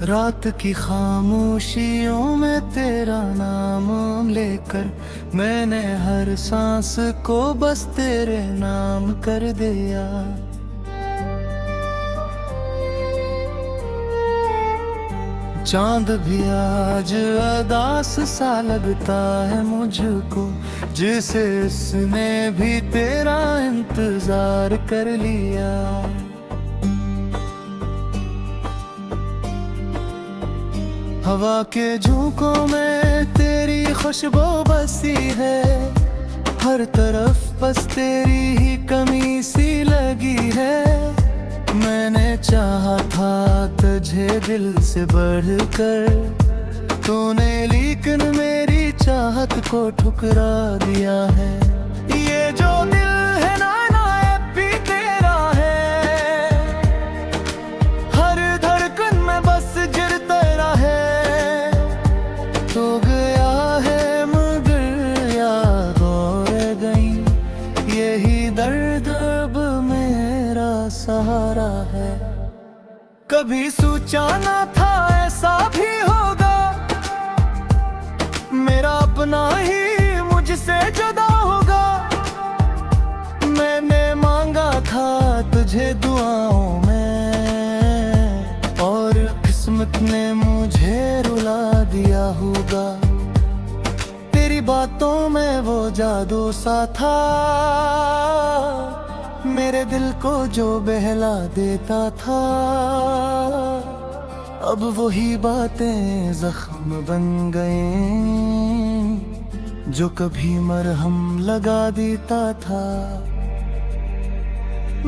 रात की खामोशियों में तेरा नाम लेकर मैंने हर सांस को बस तेरे नाम कर दिया। चांद भी आज अदास सा लगता है मुझको, जिसे इसने भी तेरा इंतजार कर लिया। हवा के झोंकों में तेरी खुशबू बसी है, हर तरफ बस तेरी ही कमी सी लगी है। मैंने चाहा था तुझे दिल से बढ़कर, तूने लेकिन मेरी चाहत को ठुकरा दिया है। ये जो दिल है ना नायाब भी तेरा है, हर धड़कन में बस जिर तेरा है। तो गया है मगर याद और गई, यही दर्द अब मेरा सहारा है। कभी सोचा ना था ऐसा भी होगा, मेरा अपना ही मुझसे जुदा होगा। मैंने मांगा था तुझे दुआओं में, और किस्मत ने मुझे रुला दिया होगा। तेरी बातों में वो जादू सा था, मेरे दिल को जो बहला देता था। अब वही बातें जख्म बन गए, जो कभी मरहम लगा देता था।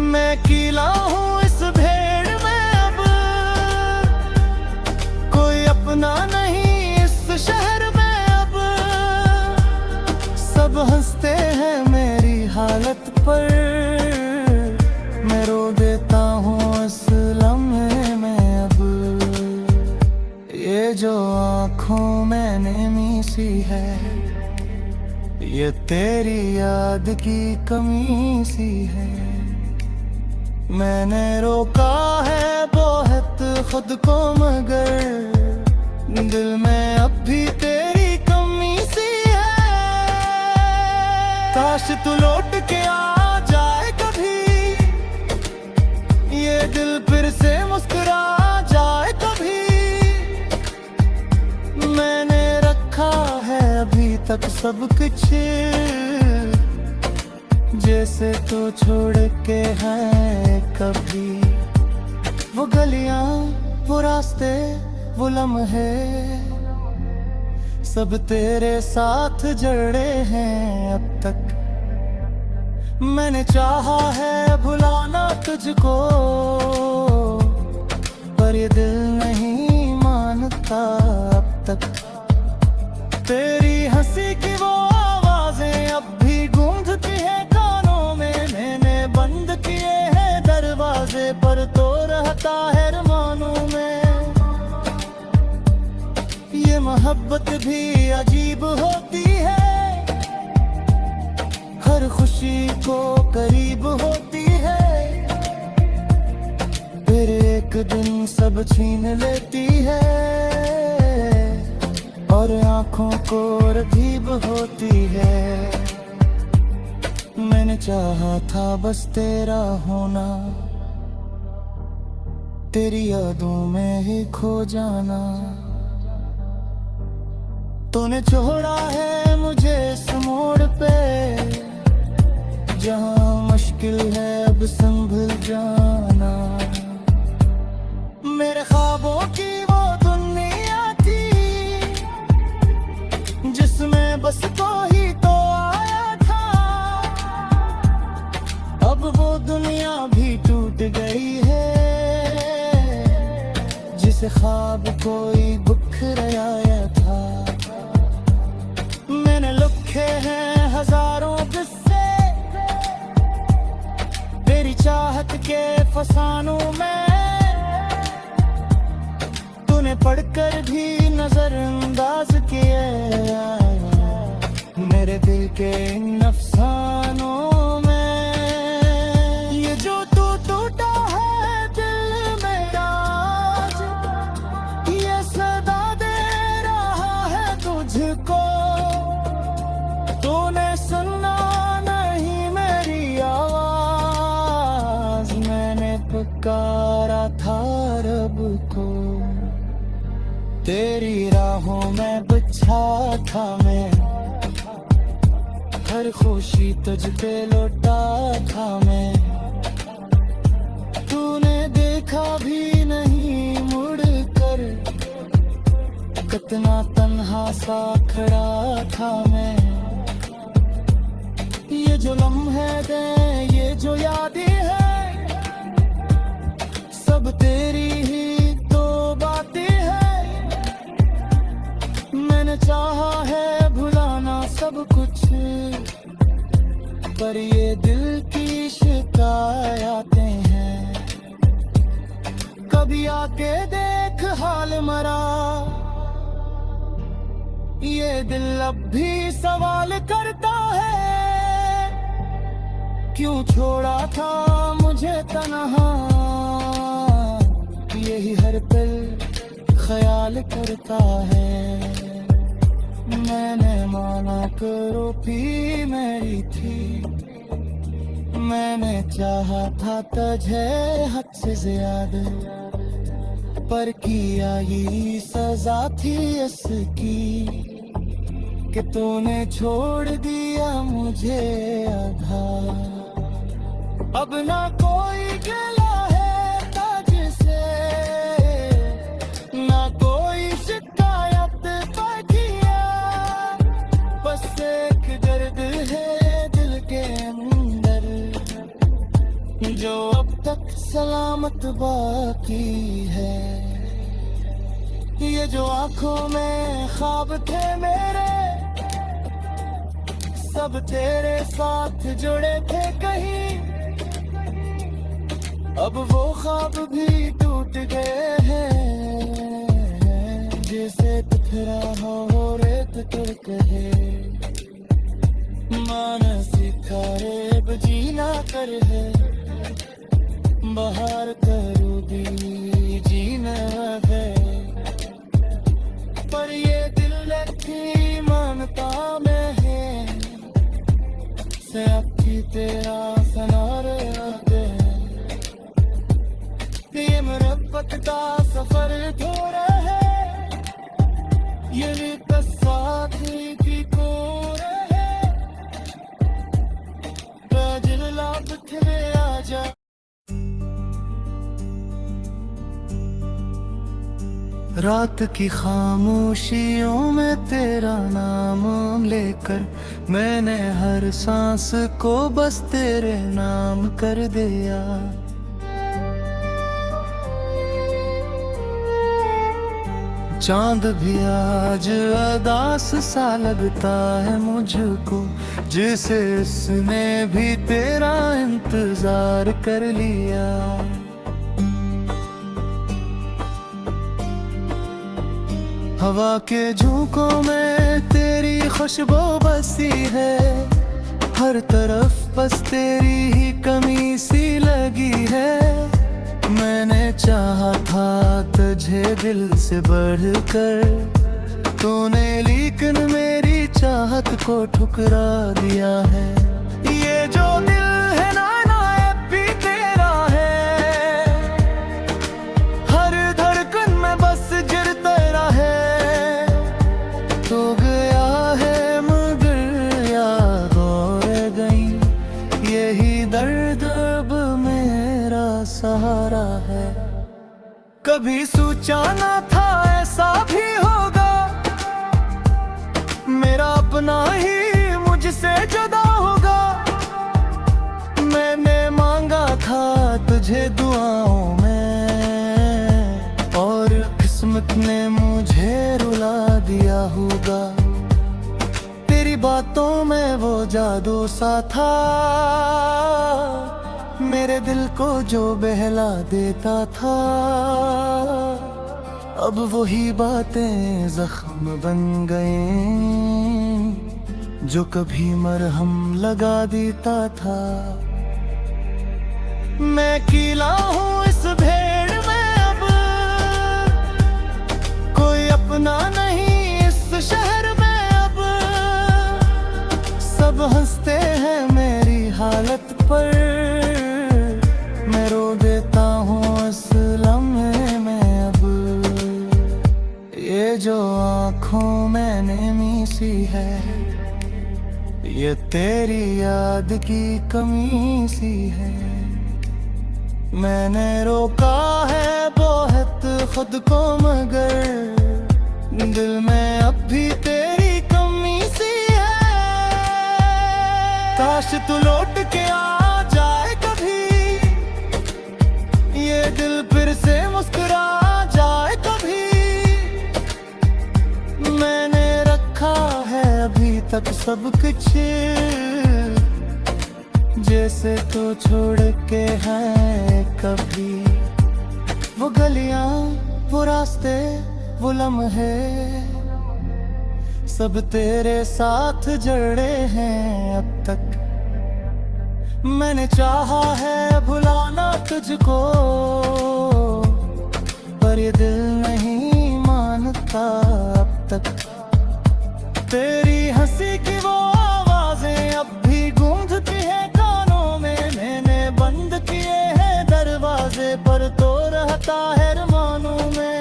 मैं कीला हूँ इस भेड़ में, अब कोई अपना नहीं इस शहर में। अब सब हंसते हैं मेरी हालत पर, मैं रो देता हूँ इस लम्हे में। अब ये जो आँखों में नमी सी है, ये तेरी याद की कमी सी है। मैंने रोका है बहुत खुद को, मगर दिल में अब भी तेरी कमी सी है। काश तू लौट के आ जाए कभी, ये दिल फिर से मुस्कुरा जाए कभी। मैंने रखा है अभी तक सब कुछ, जैसे तो छोड़ के है कभी। वो गलियां, वो रास्ते, वो लम्हे, सब तेरे साथ जड़े हैं अब तक। मैंने चाहा है भुलाना तुझको, पर ये दिल नहीं मानता अब तक। तेरी हंसी की वो आवाजें अब भी गूंजती हैं कानों में। मैंने बंद किए हैं दरवाजे, पर तो रहता है अरमानों में। ये मोहब्बत भी अजीब होती है, हर खुशी को करीब होती है, फिर एक दिन सब छीन लेती है, और आंखों को रकीब होती है। मैंने चाहा था बस तेरा होना, तेरी यादों में ही खो जाना। तूने छोड़ा है मुझे इस मोड़ पे, जहाँ मुश्किल है अब संभल जाना। मेरे ख्वाबों की वो दुनिया थी, जिसमें बस तो ही तो आया था। अब वो दुनिया भी टूट गई है, जिसे ख्वाब कोई बुखराया था। मैंने लिखे हैं हजारों किस्से तेरी चाहत के फसानों में, तूने पढ़कर भी नजरअंदाज किए मेरे दिल के इन अफसानों में। ये जो तू टूटा है दिल मेरा, तेरी राहों में बिछा था मैं, हर खुशी तुझ पे लौटा था मैं। तूने देखा भी नहीं मुड़ कर, कितना तन्हा सा खड़ा था मैं। ये जो लम्हे दे, ये जो यादें हैं, सब तेरी ही तो बातें हैं। मैंने चाहा है भुलाना सब कुछ, पर ये दिल की शिकायतें हैं। कभी आके देख हाल मरा, ये दिल अब भी सवाल करता है, क्यों छोड़ा था मुझे तन्हा। यही हर पल ख्याल करता है। मैंने माना करो भी मेरी थी, मैंने चाहा था तुझे हद से ज्यादा, पर किया ये सजा थी इसकी कि तूने छोड़ दिया मुझे आधा। अब ना कोई गिला है तुझसे, ना कोई शिकायत किया, बस एक दर्द है दिल के अंदर, जो अब तक सलामत बाकी है। ये जो आंखों में ख्वाब थे मेरे, सब तेरे साथ जुड़े थे कहीं, अब वो ख्वाब भी टूट गए हैं। जैसे बिखरा हो रेत पर कहे, मानसी खरेब जीना कर है, बाहर करू दी जीना है। पर ये दिल की मानता में है, से अखी तेरा सनारे आते। ये मुरब्बत का सफर थोड़ा है, ये भी साथी की कोर है, राजल लाभ थे आजा। रात की खामोशियों में तेरा नाम लेकर, मैंने हर सांस को बस तेरे नाम कर दिया। चांद भी आज अदास सा लगता है मुझको, जिसे इसने भी तेरा इंतजार कर लिया। हवा के झोंकों में तेरी खुशबू बसी है, हर तरफ बस तेरी ही कमी सी लगी है। मैंने चाहा था तुझे दिल से बढ़कर, तूने लेकिन मेरी चाहत को ठुकरा दिया है। ये जो दिल है ना नायब भी तेरा है, हर धड़कन में बस जिर तेरा है। तो गया है मगर याद और गई, यही दर्द अब मेरा सहारा है। कभी सोचा ना था ऐसा भी होगा, मेरा अपना ही मुझसे जुदा होगा। मैंने मांगा था तुझे दुआओं में, और किस्मत ने मुझे रुला दिया होगा। तेरी बातों में वो जादू सा था, मेरे दिल को जो बहला देता था। अब वही बातें जख्म बन गए, जो कभी मरहम लगा देता था। मैं कीला हूँ इस भेड़ में, अब कोई अपना नहीं इस शहर में। अब सब हंसते हैं मेरी हालत पर, मैं रो देता हूँ इस लम्हे में। अब ये ये तेरी याद की कमी सी है। मैंने रोका है बहुत खुद को, मगर दिल में अब भी तेरी कमी सी है। काश तू लौट के आ जाए कभी, ये दिल फिर से मुस्कुरा जाए कभी। मैंने रखा है अभी तक सब कुछ, जैसे तो छोड़ के है कभी। वो गलियां, वो रास्ते, वो लम्हे, सब तेरे साथ जड़े हैं अब तक। मैंने चाहा है भुलाना तुझको, पर ये दिल नहीं मानता अब तक। तेरी हंसी की वो आवाजें अब भी गूंजती है कानों में। मैंने बंद किए हैं दरवाजे, पर तो रहता है अरमानों में।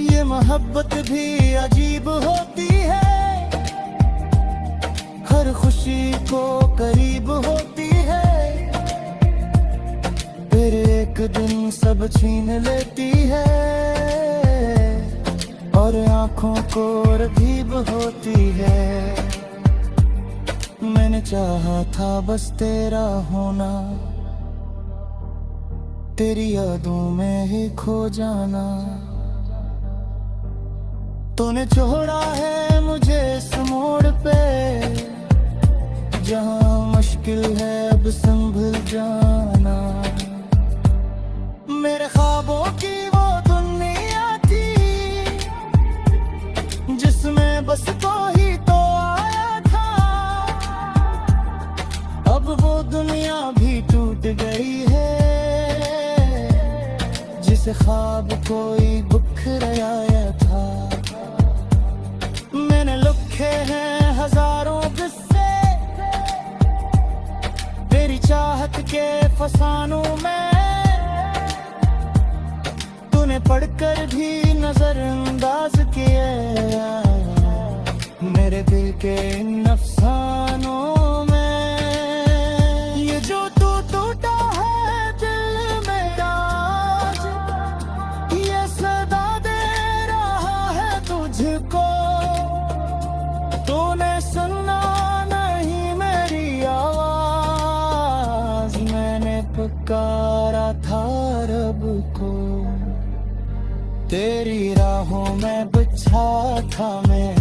ये मोहब्बत भी अजीब होती है, हर खुशी को करीब होती है, फिर एक दिन सब छीन लेती है, और आंखों को रगीब होती है। मैंने चाहा था बस तेरा होना, तेरी यादों में ही खो जाना। तूने छोड़ा है मुझे इस मोड़ पे, जहां मुश्किल है अब संभल जाना। मेरे ख्वाबों की वो दुनिया थी, जिसमें बस तो ही तो आया था। अब वो दुनिया भी टूट गई है, जिस ख्वाब कोई बुखराया था। मैंने लिखे हैं हजारों किस्से तेरी चाहत के फसानों में, तूने पढ़कर भी नजरअंदाज किए मेरे दिल के इन अफसानों में। ये जो तू टूटा है दिल मेरा, ये सदा दे रहा है तुझको। तूने सुना नहीं मेरी आवाज, मैंने पुकारा था रब को। तेरी राहों में बिछा था मैं,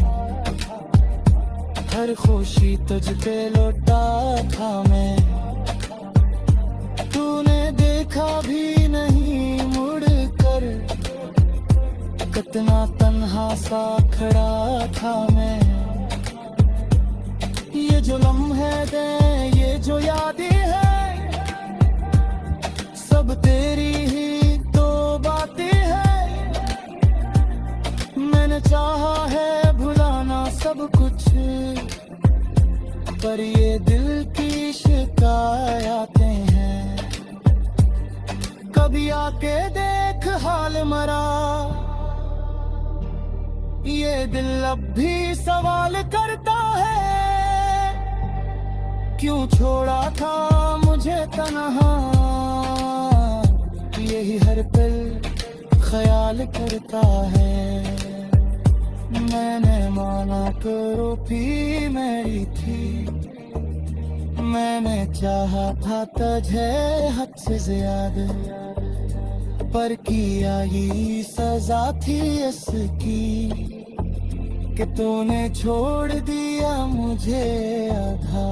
हर खुशी तुझ पे लौटा था मैं। तूने देखा भी नहीं मुड़ कर, कितना तन्हा सा खड़ा था मैं। ये जो लम्हे दे, ये जो यादें हैं, सब तेरी ही तो बातें हैं। मैंने चाहा है भुलाना सब कुछ, पर ये दिल की शिकायतें हैं। कभी आके देख हाल मरा, ये दिल अब भी सवाल करता है। क्यों छोड़ा था मुझे तन्हा, यही हर पल ख्याल करता है। मैंने माना करो भी मेरी थी, मैंने चाहा था तुझे हद से ज्यादा, पर किया ये सजा थी इसकी, कि तूने छोड़ दिया मुझे आधा।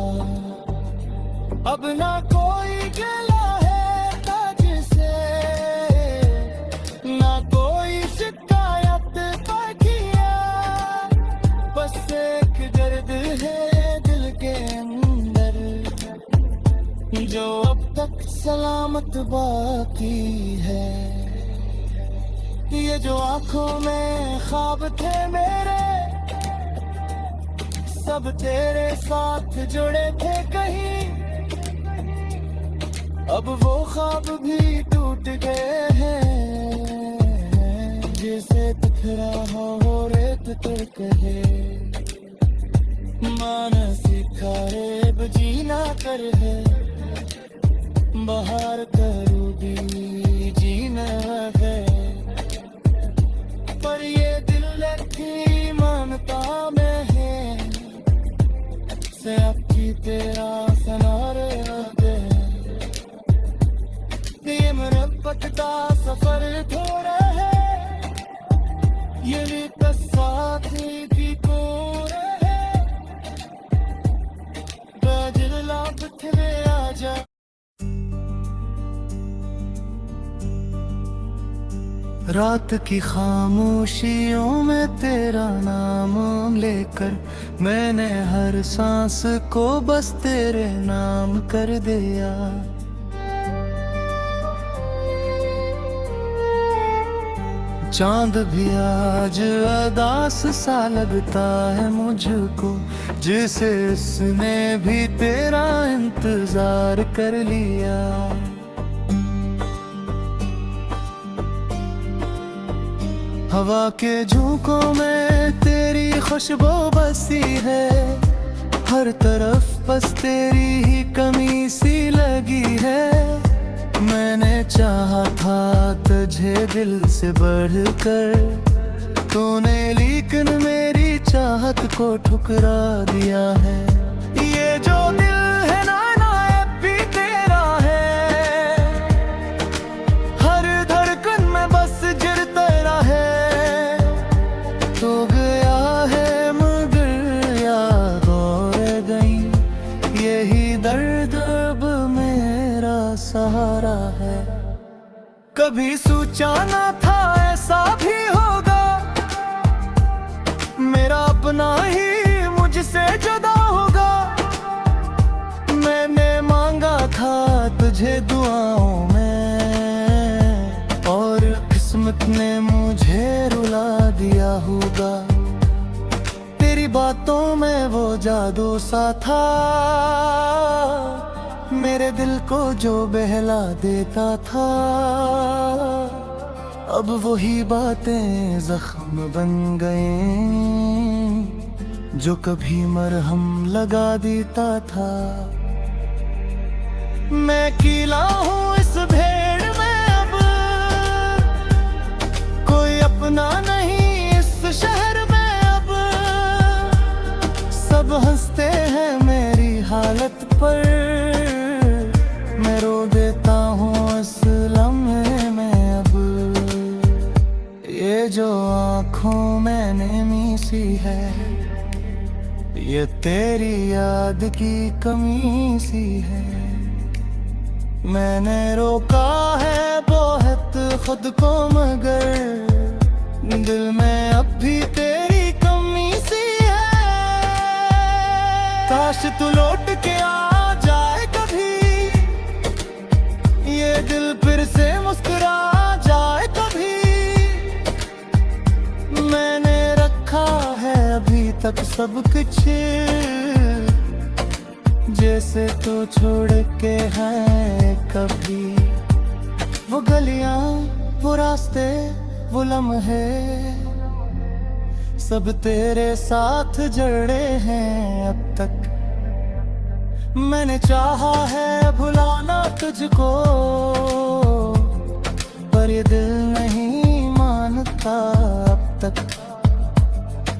अब ना कोई गिला है तुझसे, ना कोई शिकायत किया, बस एक दर्द है दिल के अंदर, जो अब तक सलामत बाकी है। ये जो आंखों में ख्वाब थे मेरे, सब तेरे साथ जुड़े थे कहीं, अब वो ख्वाब भी टूट गए हैं, जैसे बिखरा हो रेत पर कहे। मानसिक जीना कर है बाहर करूँगी जीना है पर ये दिल की मानता में है से आपकी तेरा सनारे दे ये मरबत का सफर थोड़ा है ये भी साथी की कोर है बाजल लापत में आजा रात की खामोशियों में तेरा नाम लेकर मैंने हर सांस को बस तेरे नाम कर दिया चांद भी आज अदास सा लगता है मुझको जिसे इसने भी तेरा इंतजार कर लिया हवा के झोंकों में तेरी खुशबू बसी है हर तरफ बस तेरी ही कमी सी लगी है मैंने चाहा था तुझे दिल से बढ़कर तूने लेकिन मेरी चाहत को ठुकरा दिया है ये जो दिल है ना नायाब भी तेरा है हर धड़कन में बस गिर तेरा है तो गया है मगर याद और गई यही दर्द अब मेरा सहारा है कभी सोचा न था ऐसा भी होगा मेरा अपना ही मुझसे जुदा होगा मैंने मांगा था तुझे दुआओं में और किस्मत ने मुझे रुला दिया होगा तेरी बातों में वो जादू सा था मेरे दिल को जो बहला देता था अब वही बातें जख्म बन गए जो कभी मरहम लगा देता था मैं कीला हूँ इस भेड़ में अब कोई अपना नहीं इस शहर में अब सब हंसते हैं मेरी हालत पर मैं रो देता हूँ इस लम्हे में अब ये जो आँखों में नमी सी है ये तेरी याद की कमी सी है मैंने रोका है बहुत खुद को मगर दिल में अब भी तेरी कमी सी है काश तू लौट के आ जाए कभी ये दिल फिर से मुस्कुरा जाए कभी मैंने रखा है अभी तक सब कुछ जैसे तो छोड़ के है कभी वो गलियां वो रास्ते वो लम्हे सब तेरे साथ जड़े हैं अब तक मैंने चाहा है भुलाना तुझको पर ये दिल नहीं मानता अब तक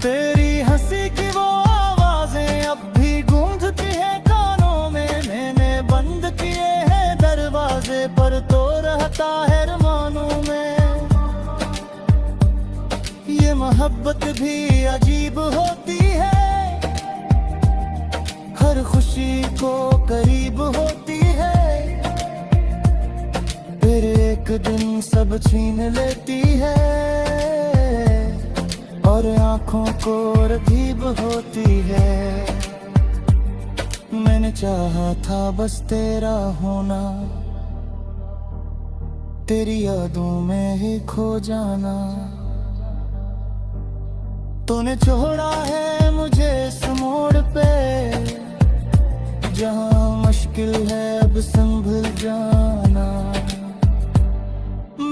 तेरी हंसी की वो आवाजें अब भी गूंजती है कानों में मैंने बंद किए हैं दरवाजे पर तो रहता है अरमानों में ये मोहब्बत भी अजीब होती है हर खुशी को करीब होती है फिर एक दिन सब छीन लेती है और आंखों को रगीब होती है मैंने चाहा था बस तेरा होना तेरी यादों में ही खो जाना तूने छोड़ा है मुझे इस मोड़ पे जहाँ मुश्किल है अब संभल जाना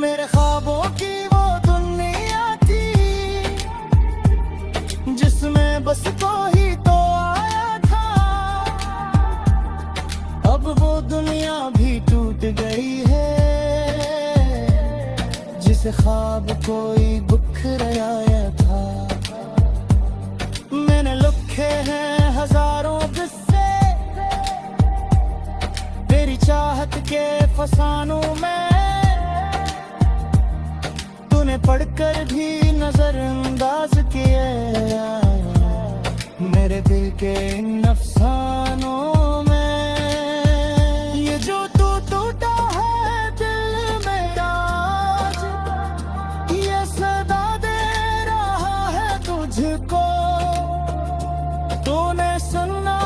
मेरे ख्वाबों की वो दुनिया थी जिसमें बस तो ही तो आया दुनिया भी टूट गई है, जिसे ख्वाब कोई बुखराया था। मैंने लिखे हैं हजारों किस्से तेरी चाहत के फसानों में, तूने पढ़कर भी नजरअंदाज किए मेरे दिल के इन अफसानों में। ये जो तू टूटा है दिल मेरा आज, ये सदा दे रहा है तुझको। तूने सुना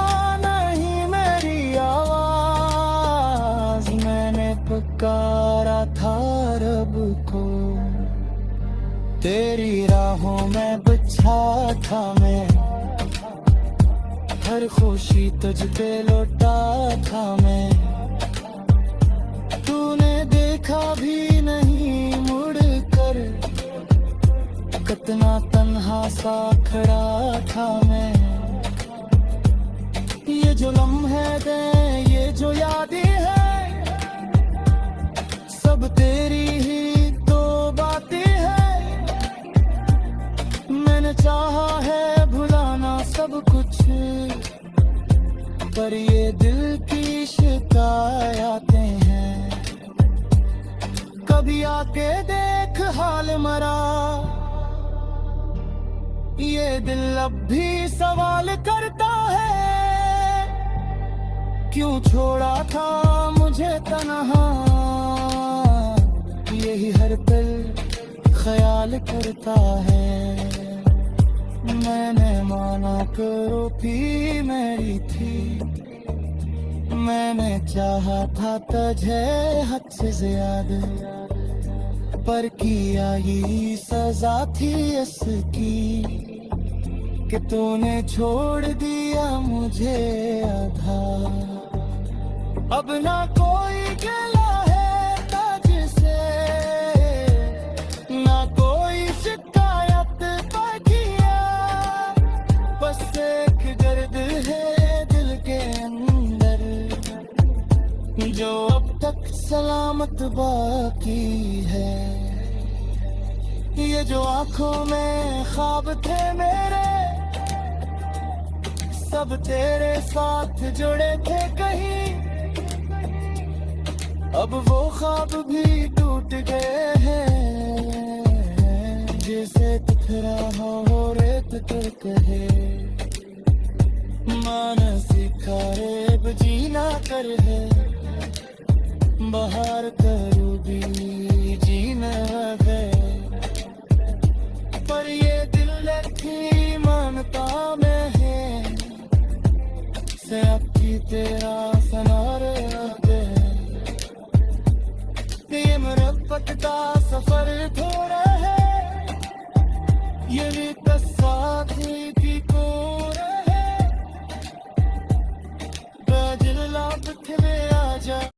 नहीं मेरी आवाज, मैंने पुकारा था रब को। तेरी राहों में बिछा था मैं, हर खुशी तुझ पे लौटा था मैं। तूने देखा भी नहीं मुड़ कर, कितना तन्हा सा खड़ा था मैं। ये जो लम्हे थे ये जो यादें हैं, सब तेरी ही तो बातें हैं। मैंने चाहा है भुलाना सब कुछ, पर ये दिल की शिकायतें हैं। कभी आके देख हाल मरा, ये दिल अब भी सवाल करता है। क्यों छोड़ा था मुझे तन्हा, यही हर पल ख्याल करता है। मैंने माना करो भी मेरी थी, मैंने चाहा था तुझे हद से ज्यादा, पर किया ये सजा थी इसकी कि तूने छोड़ दिया मुझे आधा। अब ना कोई गिला है तुझसे, ना कोई शिकायत बाकिया, बस एक दर्द है दिल के अंदर, जो अब तक सलामत बाकी है। ये जो आंखों में ख्वाब थे मेरे, सब तेरे साथ जुड़े थे कहीं, अब वो ख्वाब भी टूट गए हैं। जैसे पत्थरा हो रेत कर कहे, मानसी खारेब जीना कर है, बाहर करूँ भी जीना है। पर ये दिल की मानता में है, से अक्की तेरा सनारे ये मुरब्बत का सफर था।